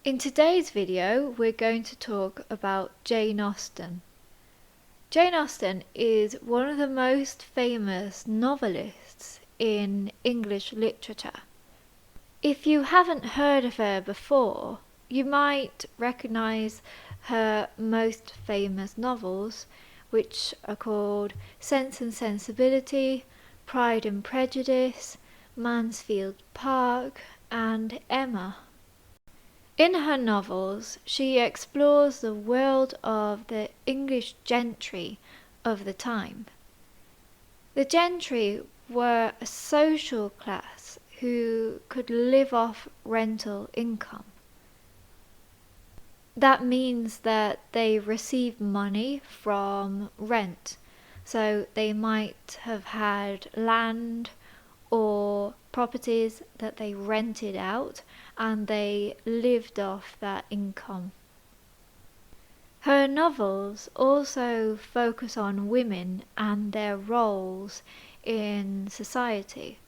In today's video, we're going to talk about Jane Austen. Jane Austen is one of the most famous novelists in English literature. If you haven't heard of her before, you might recognize her most famous novels, which are called Sense and Sensibility, Pride and Prejudice, Mansfield Park, and Emma. In her novels, she explores the world of the English gentry of the time. The gentry were a social class who could live off rental income. That means that they receive money from rent, so they might have had land or properties that they rented out and they lived off that income. Her novels also focus on women and their roles in society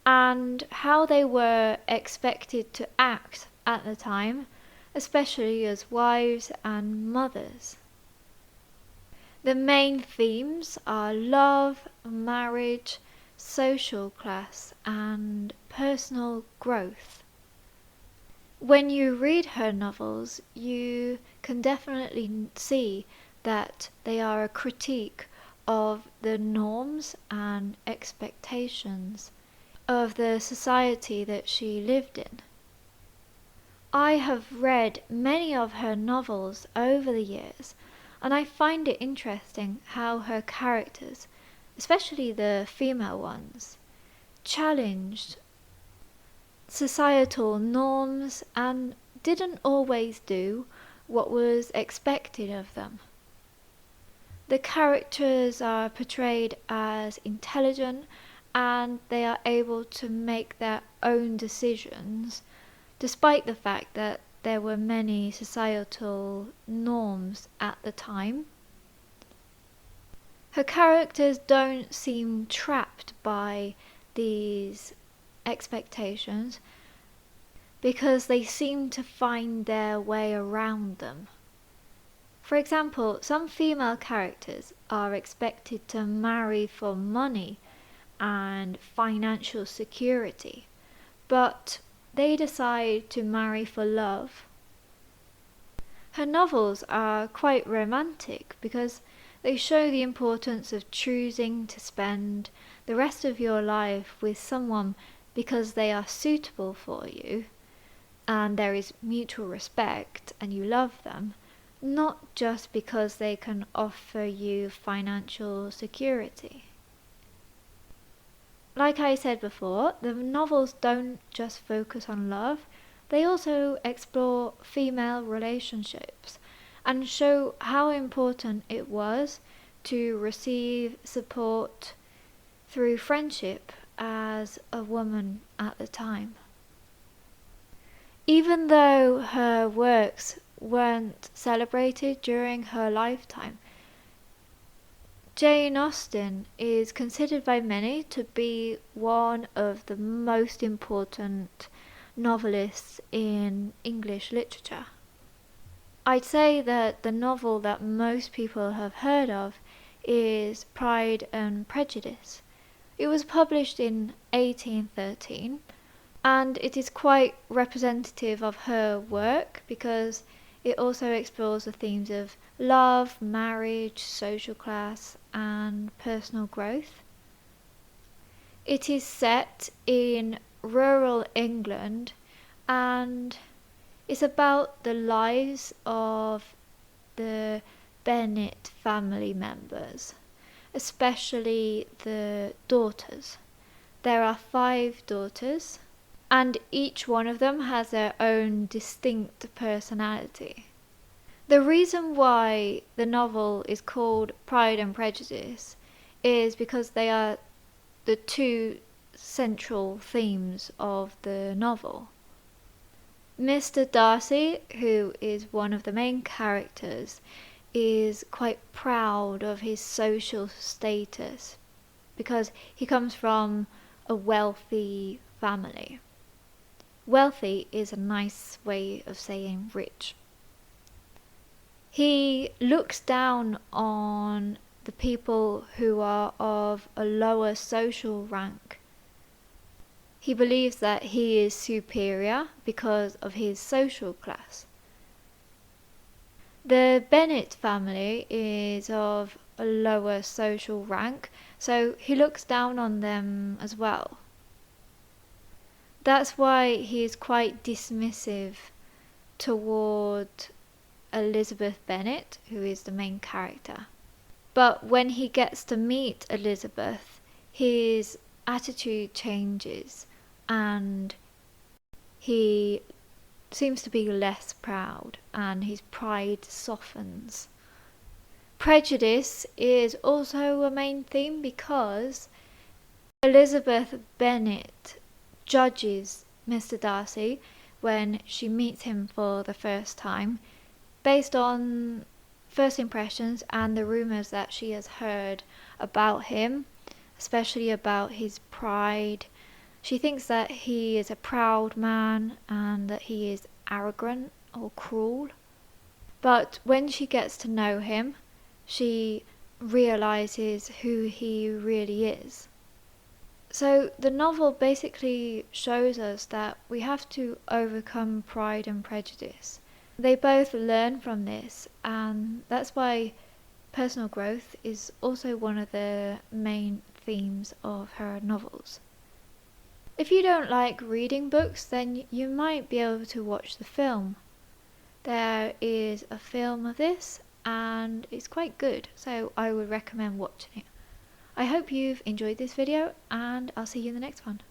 and how they were expected to act at the time, especially as wives and mothers. The main themes are love, marriage, social class, and personal growth. When you read her novels, you can definitely see that they are a critique of the norms and expectations of the society that she lived in. I have read many of her novels over the years, and I find it interesting how her characters, especially the female ones, challenged societal norms and didn't always do what was expected of them. The characters are portrayed as intelligent and they are able to make their own decisions despite the fact that there were many societal norms at the time. Her characters don't seem trapped by these expectations because they seem to find their way around them. For example, some female characters are expected to marry for money and financial security, but they decide to marry for love. Her novels are quite romantic because they show the importance of choosing to spend the rest of your life with someone because they are suitable for you and there is mutual respect and you love them, not just because they can offer you financial security. Like I said before, the novels don't just focus on love, they also explore female relationships and show how important it was to receive support through friendship as a woman at the time. Even though her works weren't celebrated during her lifetime, Jane Austen is considered by many to be one of the most important novelists in English literature. I'd say that the novel that most people have heard of is Pride and Prejudice. It was published in 1813 and it is quite representative of her work because it also explores the themes of love, marriage, social class, and personal growth. It is set in rural England and is about the lives of the Bennet family members, especially the daughters. There are 5 daughters, and each one of them has their own distinct personality. The reason why the novel is called Pride and Prejudice is because they are the 2 central themes of the novel. Mr. Darcy, who is one of the main characters, is quite proud of his social status because he comes from a wealthy family. Wealthy is a nice way of saying rich. He looks down on the people who are of a lower social rank. He believes that he is superior because of his social class. The Bennet family is of a lower social rank, so he looks down on them as well. That's why he is quite dismissive toward Elizabeth Bennet, who is the main character. But when he gets to meet Elizabeth, his attitude changes and he seems to be less proud and his pride softens. Prejudice is also a main theme because Elizabeth Bennet judges Mr. Darcy when she meets him for the first time based on first impressions and the rumours that she has heard about him, especially about his pride. She thinks that he is a proud man and that he is arrogant or cruel. But when she gets to know him, she realizes who he really is. So the novel basically shows us that we have to overcome pride and prejudice. They both learn from this, and that's why personal growth is also one of the main themes of her novels. If you don't like reading books, then you might be able to watch the film. There is a film of this and it's quite good, so I would recommend watching it. I hope you've enjoyed this video and I'll see you in the next one.